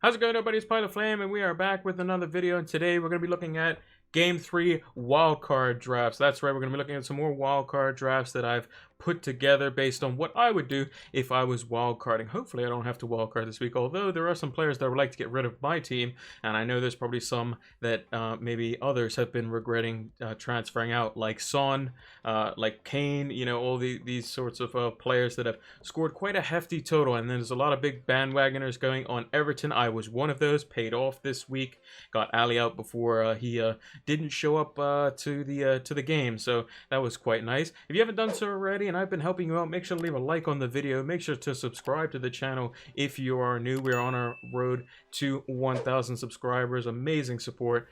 How's it going, everybody? It's Pilot Flame, and we are back with another video. And today we're going to be looking at Game 3 wildcard drafts. That's right, we're going to be looking at some more wildcard drafts that I've put together based on what I would do if I was wildcarding. Hopefully I don't have to wildcard this week, although there are some players that would like to get rid of my team, and I know there's probably some that maybe others have been regretting transferring out, like Son, like Kane, you know, all these sorts of players that have scored quite a hefty total. And there's a lot of big bandwagoners going on Everton. I was one of those, paid off this week, got Ali out before he didn't show up to the game, so that was quite nice. If you haven't done so already and I've been helping you out, make sure to leave a like on the video. Make sure to subscribe to the channel if you are new. We're on our road to 1,000 subscribers. Amazing support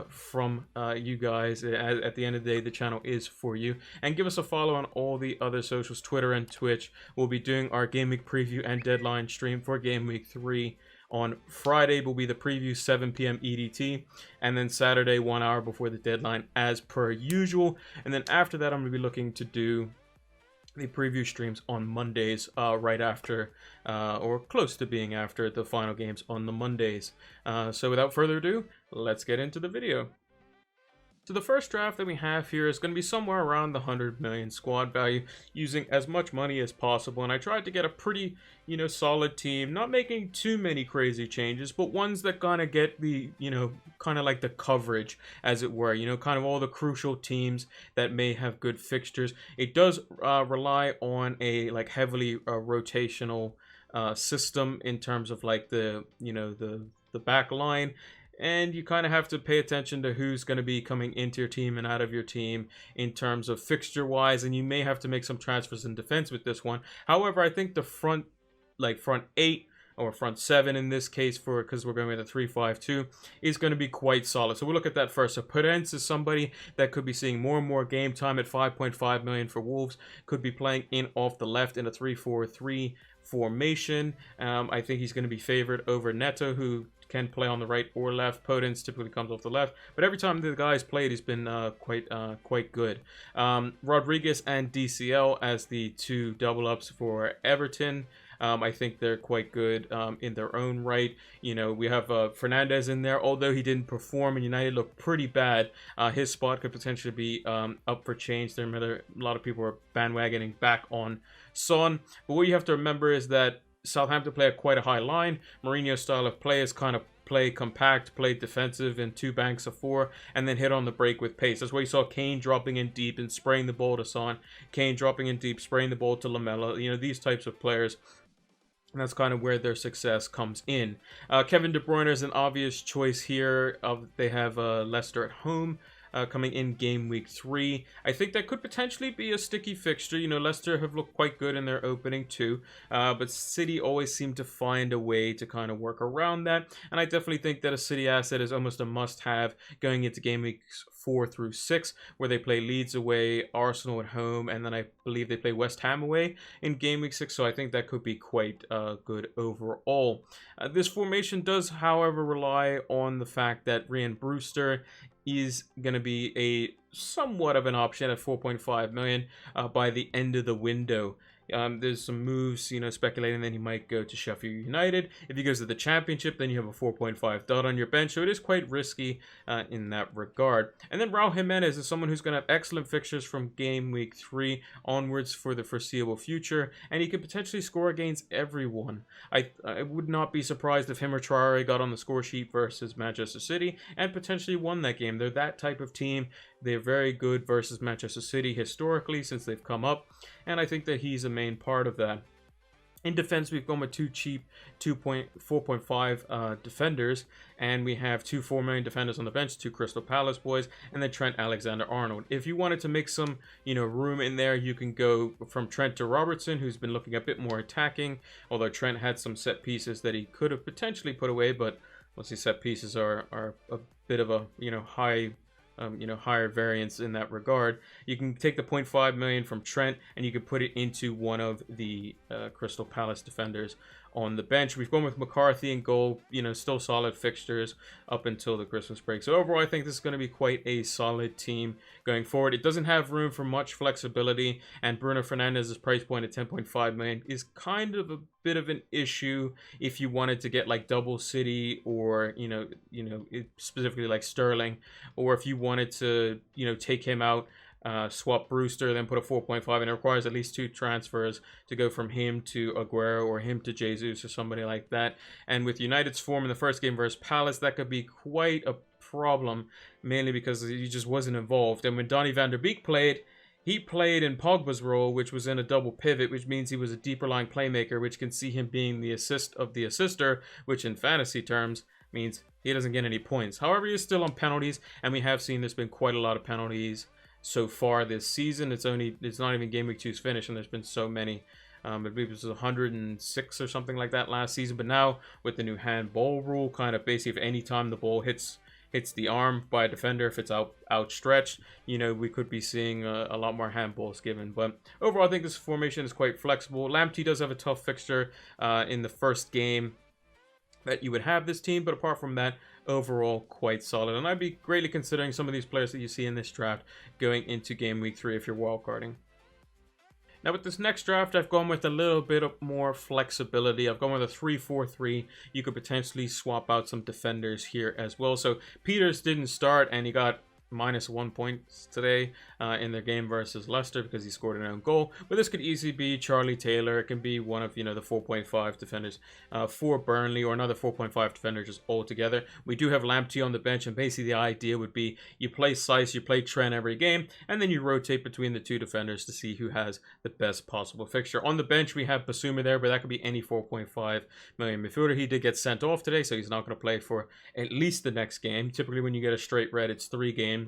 from you guys. At the end of the day, the channel is for you. And give us a follow on all the other socials, Twitter and Twitch. We'll be doing our Game Week preview and deadline stream for Game Week 3. On Friday will be the preview, 7 p.m. EDT, and then Saturday 1 hour before the deadline as per usual. And then after that, I'm going to be looking to do the preview streams on Mondays, right after or close to being after the final games on the Mondays. So without further ado, let's get into the video. So the first draft that we have here is going to be somewhere around the 100 million squad value, using as much money as possible. And I tried to get a pretty, solid team, not making too many crazy changes, but ones that kind of get the, kind of like the coverage, as it were, kind of all the crucial teams that may have good fixtures. It does rely on a heavily rotational system in terms of like the back line. And you kind of have to pay attention to who's going to be coming into your team and out of your team in terms of fixture-wise. And you may have to make some transfers in defense with this one. However, I think the front 8 or front 7 in this case, because we're going with a 3-5-2, is going to be quite solid. So we'll look at that first. So Perez is somebody that could be seeing more and more game time at 5.5 million for Wolves. Could be playing in off the left in a 3-4-3 formation. I think he's going to be favored over Neto, who can play on the right or left. Potence typically comes off the left, but every time the guy's played, he's been quite good. Rodriguez and DCL as the two double ups for Everton. I think they're quite good in their own right. We have Fernandez in there, although he didn't perform and United looked pretty bad. His spot could potentially be up for change. A lot of people are bandwagoning back on Son, but what you have to remember is that Southampton play at quite a high line. Mourinho's style of play is kind of play compact, play defensive in 2 banks of 4, and then hit on the break with pace. That's why you saw Kane dropping in deep and spraying the ball to Son. Kane dropping in deep, spraying the ball to Lamela. These types of players. And that's kind of where their success comes in. Kevin De Bruyne is an obvious choice here. They have Leicester at home. Coming in Game Week 3. I think that could potentially be a sticky fixture. Leicester have looked quite good in their opening too, but City always seem to find a way to kind of work around that, and I definitely think that a City asset is almost a must-have going into Game Weeks 4 through 6, where they play Leeds away, Arsenal at home, and then I believe they play West Ham away in Game Week 6, so I think that could be quite good overall. This formation does, however, rely on the fact that Ryan Brewster is going to be a somewhat of an option at 4.5 million by the end of the window. There's some moves, speculating that he might go to Sheffield United. If he goes to the Championship, then you have a 4.5 dot on your bench, so it is quite risky in that regard. And then Raul Jimenez is someone who's going to have excellent fixtures from Game Week 3 onwards for the foreseeable future, and he could potentially score against everyone. I would not be surprised if him or Traore got on the score sheet versus Manchester City and potentially won that game. They're that type of team. They're very good versus Manchester City historically since they've come up, and I think that he's a main part of that. In defense, we've gone with 2 cheap 4.5 defenders, and we have 2 4 million defenders on the bench, 2 Crystal Palace boys, and then Trent Alexander-Arnold. If you wanted to make some, room in there, you can go from Trent to Robertson, who's been looking a bit more attacking, although Trent had some set pieces that he could have potentially put away, but once these set pieces are a bit of a, higher variance in that regard. You can take the 0.5 million from Trent and you can put it into one of the Crystal Palace defenders on the bench. We've gone with McCarthy and goal, still solid fixtures up until the Christmas break. So overall, I think this is going to be quite a solid team going forward. It doesn't have room for much flexibility, and Bruno Fernandes's price point at 10.5 million is kind of a bit of an issue if you wanted to get like double City or specifically like Sterling, or if you wanted to take him out, swap Brewster, then put a 4.5, and it requires at least 2 transfers to go from him to Aguero or him to Jesus or somebody like that. And with United's form in the first game versus Palace, that could be quite a problem, mainly because he just wasn't involved. And when Donny van der Beek played, he played in Pogba's role, which was in a double pivot, which means he was a deeper lying playmaker, which can see him being the assist of the assister, which in fantasy terms means he doesn't get any points. However, he's still on penalties, and we have seen there's been quite a lot of penalties so far this season. It's not even Game Week 2's finish, and there's been so many. I believe it was 106 or something like that last season. But now with the new handball rule, kind of basically if any time the ball hits the arm by a defender, if it's outstretched, we could be seeing a lot more handballs given. But overall, I think this formation is quite flexible. Lamptey does have a tough fixture in the first game that you would have this team, but apart from that, overall quite solid. And I'd be greatly considering some of these players that you see in this draft going into Game Week 3 if you're wildcarding. Now with this next draft, I've gone with a little bit of more flexibility. I've gone with a 3-4-3. You could potentially swap out some defenders here as well. So Peters didn't start, and he got -1 point today in their game versus Leicester because he scored an own goal. But this could easily be Charlie Taylor. It can be one of the 4.5 defenders for Burnley, or another 4.5 defender just altogether. We do have Lamptey on the bench, and basically the idea would be you play Seiss, you play Trent every game, and then you rotate between the 2 defenders to see who has the best possible fixture. On the bench we have Basuma there, but that could be any 4.5 million midfielder. He did get sent off today, so he's not going to play for at least the next game. Typically when you get a straight red, it's 3 games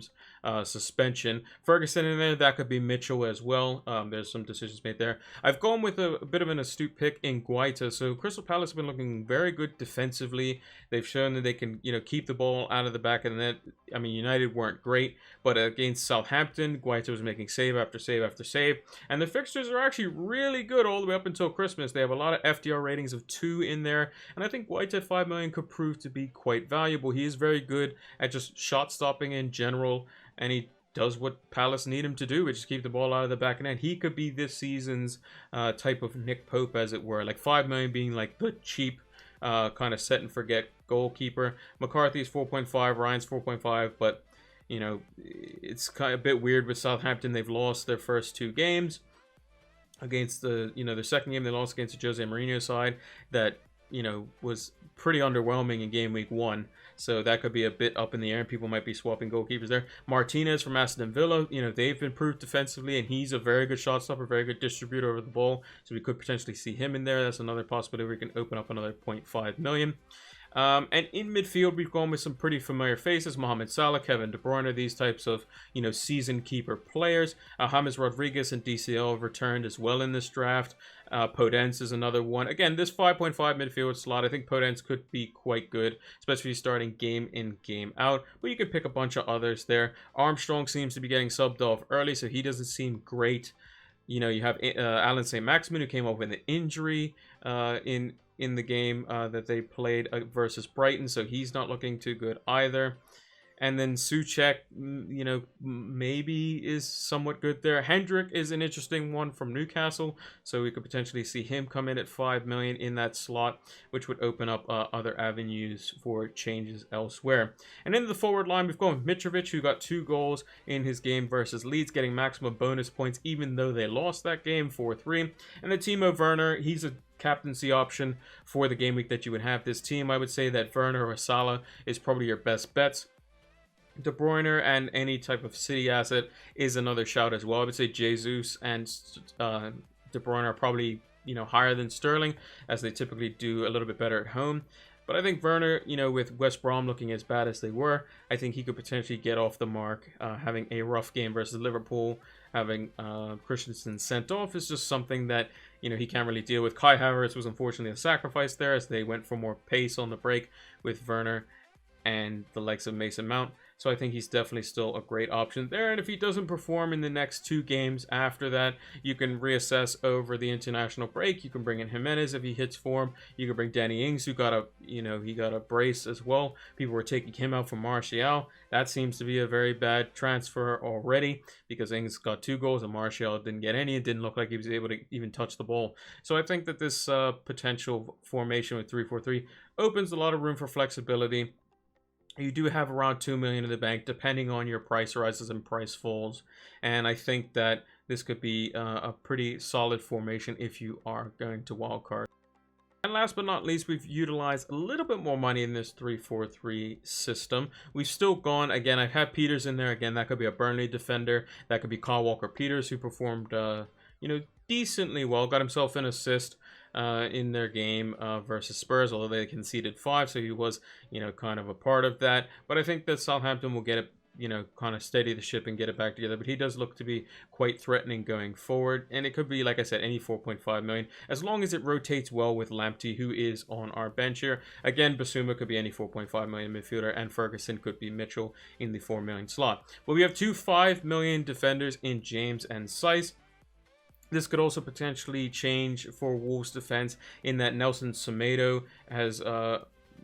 suspension. Ferguson in there, that could be Mitchell as well. There's some decisions made there. I've gone with a bit of an astute pick in Guaita. So Crystal Palace have been looking very good defensively. They've shown that they can keep the ball out of the back of the net. I mean, United weren't great, but against Southampton, Guaita was making save after save after save, and the fixtures are actually really good all the way up until Christmas. They have a lot of FDR ratings of 2 in there, and I think Guaita at 5 million could prove to be quite valuable. He is very good at just shot stopping in general, and he does what Palace need him to do, which is keep the ball out of the back of the net. He could be this season's type of Nick Pope, as it were, like 5 million being like the cheap kind of set and forget goalkeeper. McCarthy's 4.5, Ryan's 4.5, but it's kind of a bit weird with Southampton. They've lost their first 2 games against the their second game they lost against the Jose Mourinho side that was pretty underwhelming in Game Week 1. So that could be a bit up in the air, and people might be swapping goalkeepers there. Martinez from Aston Villa, they've improved defensively, and he's a very good shot stopper, very good distributor of the ball. So we could potentially see him in there. That's another possibility. We can open up another 0.5 million. And in midfield, we've gone with some pretty familiar faces: Mohamed Salah, Kevin De Bruyne, these types of season keeper players. James Rodriguez and DCL have returned as well in this draft. Podence is another one. Again, this 5.5 midfield slot, I think Podence could be quite good, especially starting game in, game out. But you can pick a bunch of others there. Armstrong seems to be getting subbed off early, so he doesn't seem great. You have Alan St. Maximin, who came off with an injury in the game that they played versus Brighton, so he's not looking too good either. And then Souček, maybe is somewhat good there. Hendrick is an interesting one from Newcastle, so we could potentially see him come in at 5 million in that slot, which would open up other avenues for changes elsewhere. And in the forward line, we've gone with Mitrovic, who got 2 goals in his game versus Leeds, getting maximum bonus points, even though they lost that game 4-3. And then Timo Werner, he's a captaincy option for the game week that you would have this team. I would say that Werner or Salah is probably your best bets. De Bruyne and any type of City asset is another shout as well. I would say Jesus and De Bruyne are probably higher than Sterling, as they typically do a little bit better at home. But I think Werner, with West Brom looking as bad as they were, I think he could potentially get off the mark. Having a rough game versus Liverpool, having Christensen sent off is just something that he can't really deal with. Kai Havertz was unfortunately a sacrifice there, as they went for more pace on the break with Werner and the likes of Mason Mount. So I think he's definitely still a great option there. And if he doesn't perform in the next 2 games after that, you can reassess over the international break. You can bring in Jimenez if he hits form. You can bring Danny Ings, who got a, he got a brace as well. People were taking him out for Martial. That seems to be a very bad transfer already because Ings got 2 goals and Martial didn't get any. It didn't look like he was able to even touch the ball. So I think that this potential formation with 3-4-3 opens a lot of room for flexibility. You do have around 2 million in the bank, depending on your price rises and price falls. And I think that this could be a pretty solid formation if you are going to wildcard. And last but not least, we've utilized a little bit more money in this 3-4-3 system. We've still gone, again, I've had Peters in there. Again, that could be a Burnley defender. That could be Kyle Walker-Peters, who performed, decently well. Got himself an assist in their game versus Spurs, although they conceded 5, so he was, kind of a part of that. But I think that Southampton will get it, kind of steady the ship and get it back together. But he does look to be quite threatening going forward. And it could be, like I said, any 4.5 million, as long as it rotates well with Lamptey, who is on our bench here. Again, Basuma could be any 4.5 million midfielder, and Ferguson could be Mitchell in the 4 million slot. But we have 2 5 million defenders in James and Seiss. This could also potentially change for Wolves' defense in that Nelson Semedo has,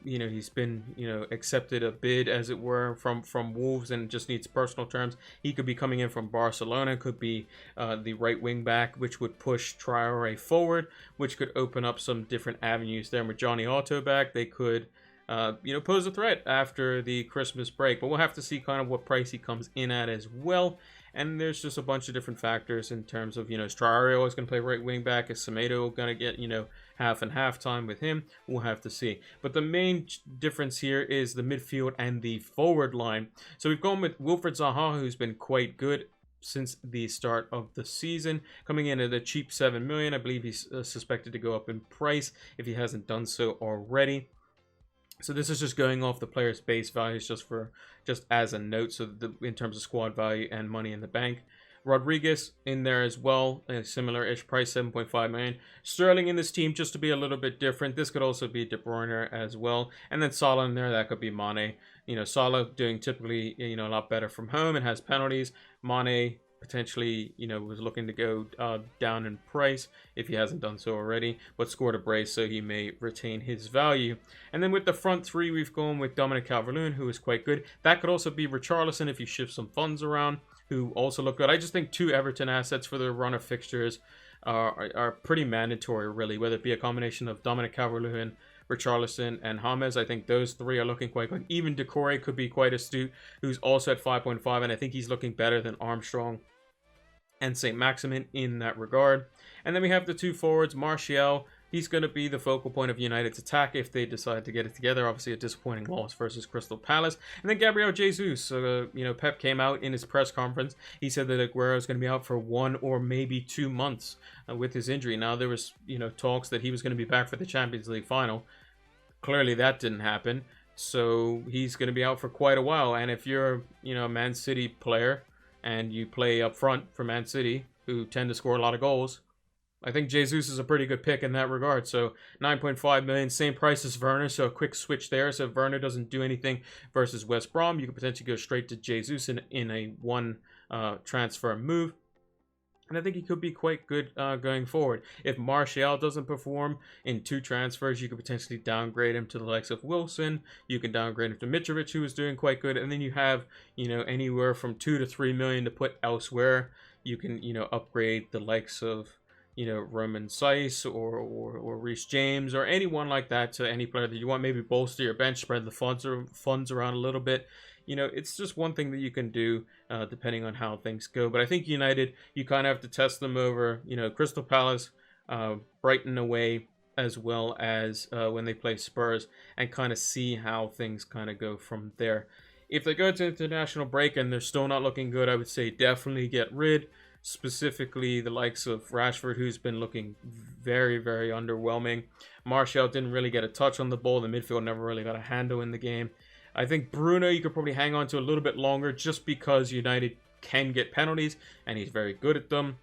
he's been, accepted a bid, as it were, from Wolves and just needs personal terms. He could be coming in from Barcelona, could be the right wing back, which would push Traore forward, which could open up some different avenues there. With Johnny Otto back, they could, pose a threat after the Christmas break. But we'll have to see kind of what price he comes in at as well. And there's just a bunch of different factors in terms of, is Traore always going to play right wing back? Is Semedo going to get, half and half time with him? We'll have to see. But the main difference here is the midfield and the forward line. So we've gone with Wilfried Zaha, who's been quite good since the start of the season, coming in at a cheap 7 million. I believe he's suspected to go up in price if he hasn't done so already. So this is just going off the player's base values just as a note, so in terms of squad value and money in the bank. Rodriguez in there as well, a similar-ish price, 7.5 million. Sterling in this team just to be a little bit different. This could also be De Bruyne as well. And then Salah in there, that could be Mane. Salah doing typically, a lot better from home and has penalties. Mane potentially, was looking to go down in price if he hasn't done so already, but scored a brace, so he may retain his value. And then with the front 3, we've gone with Dominic Calvert-Lewin, who is quite good. That could also be Richarlison if you shift some funds around, who also look good. I just think 2 Everton assets for the run of fixtures are pretty mandatory, really, whether it be a combination of Dominic Calvert-Lewin, Richarlison, and James. I think those 3 are looking quite good. Even Decore could be quite astute, who's also at 5.5, and I think he's looking better than Armstrong and St. Maximin in that regard. And then we have the 2 forwards, Martial. He's going to be the focal point of United's attack if they decide to get it together. Obviously, a disappointing loss versus Crystal Palace. And then Gabriel Jesus. Pep came out in his press conference. He said that Aguero is going to be out for 1 or maybe 2 months with his injury. Now, there was, talks that he was going to be back for the Champions League final. Clearly, that didn't happen. So he's going to be out for quite a while. And if you're, a Man City player and you play up front for Man City, who tend to score a lot of goals, I think Jesus is a pretty good pick in that regard. So 9.5 million, same price as Werner, so a quick switch there. So if Werner doesn't do anything versus West Brom, you could potentially go straight to Jesus in a one transfer move. And I think he could be quite good going forward. If Martial doesn't perform in 2 transfers, you could potentially downgrade him to the likes of Wilson. You can downgrade him to Mitrovic, who is doing quite good. And then you have, anywhere from 2 to 3 million to put elsewhere. You can, upgrade the likes of, Roman Seiss or Reece James or anyone like that to any player that you want. Maybe bolster your bench, spread the funds around a little bit. It's just one thing that you can do depending on how things go. But I think United, you kind of have to test them over, Crystal Palace, Brighton away, as well as when they play Spurs, and kind of see how things kind of go from there. If they go to international break and they're still not looking good, I would say definitely get rid. Specifically, the likes of Rashford, who's been looking very, very underwhelming. Martial didn't really get a touch on the ball. The midfield never really got a handle in the game. I think Bruno, you could probably hang on to a little bit longer just because United can get penalties and he's very good at them.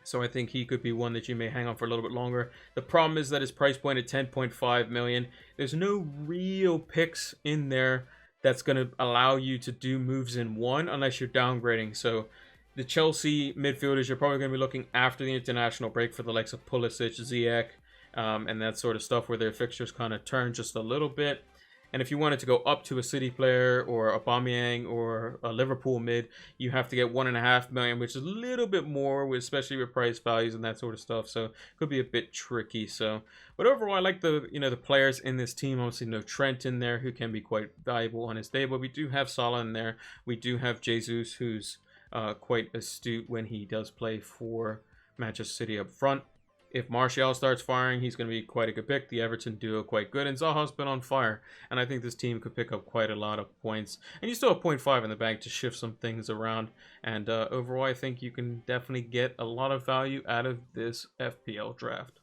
So I think he could be one that you may hang on for a little bit longer. The problem is that his price point at 10.5 million, there's no real picks in there that's going to allow you to do moves in one unless you're downgrading. So the Chelsea midfielders, you're probably going to be looking after the international break for the likes of Pulisic, Ziyech, and that sort of stuff, where their fixtures kind of turn just a little bit. And if you wanted to go up to a City player or a Aubameyang or a Liverpool mid, you have to get 1.5 million, which is a little bit more, especially with price values and that sort of stuff. So it could be a bit tricky. So, but overall, I like the the players in this team. Obviously, no Trent in there, who can be quite valuable on his day, but we do have Salah in there. We do have Jesus, who's quite astute when he does play for Manchester City up front. If Martial starts firing, he's going to be quite a good pick. The Everton duo quite good, and Zaha's been on fire. And I think this team could pick up quite a lot of points. And you still have 0.5 in the bank to shift some things around. And overall, I think you can definitely get a lot of value out of this FPL draft.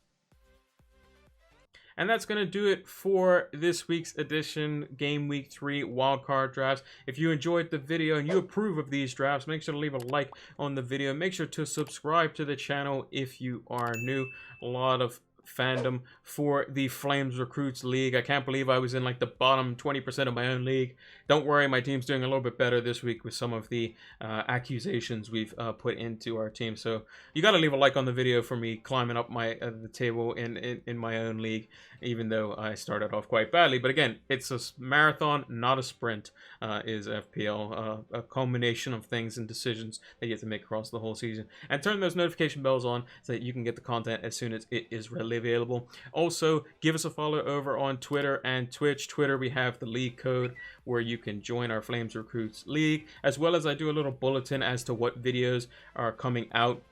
And that's going to do it for this week's edition, Game Week 3 Wildcard Drafts. If you enjoyed the video and you approve of these drafts, make sure to leave a like on the video. Make sure to subscribe to the channel if you are new. A lot of fandom for the Flames Recruits League. I can't believe I was in like the bottom 20% of my own league. Don't worry, my team's doing a little bit better this week with some of the accusations we've put into our team. So you got to leave a like on the video for me climbing up my the table in my own league, even though I started off quite badly. But again, it's a marathon, not a sprint. Is FPL a culmination of things and decisions that you have to make across the whole season. And turn those notification bells on so that you can get the content as soon as it is readily available. Also, give us a follow over on Twitter and Twitch. Twitter, we have the league code where you can join our Flames Recruits League, as well as I do a little bulletin as to what videos are coming out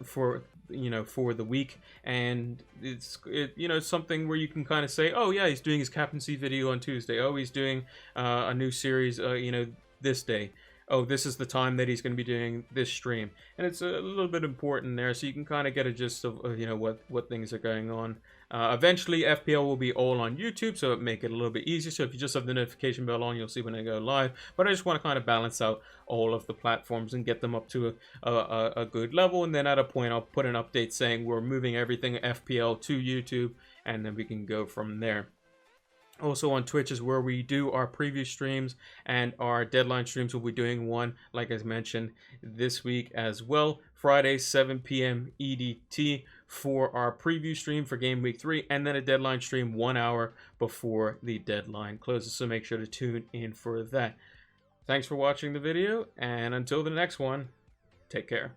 for for the week. And it's something where you can kind of say, oh yeah, he's doing his captaincy video on Tuesday, oh he's doing a new series this day, oh this is the time that he's going to be doing this stream. And it's a little bit important there, so you can kind of get a gist of what things are going on. Eventually FPL will be all on YouTube, so it make it a little bit easier. So if you just have the notification bell on, you'll see when I go live. But I just want to kind of balance out all of the platforms and get them up to a good level. And then at a point I'll put an update saying we're moving everything FPL to YouTube, and then we can go from there. Also on Twitch is where we do our preview streams, and our deadline streams will be doing one, like I mentioned, this week as well. Friday, 7 p.m. EDT for our preview stream for Game Week 3, and then a deadline stream 1 hour before the deadline closes, so make sure to tune in for that. Thanks for watching the video, and until the next one, take care.